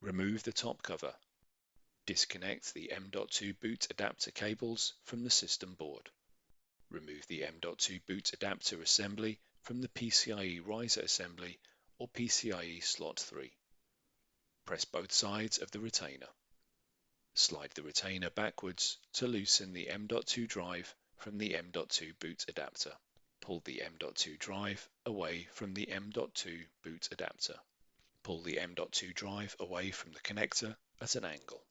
Remove the top cover. Disconnect the M.2 boot adapter cables from the system board. Remove the M.2 boot adapter assembly from the PCIe riser assembly or PCIe slot 3. Press both sides of the retainer. Slide the retainer backwards to loosen the M.2 drive from the M.2 boot adapter. Pull the M.2 drive away from the M.2 boot adapter. Pull the M.2 drive away from the connector at an angle.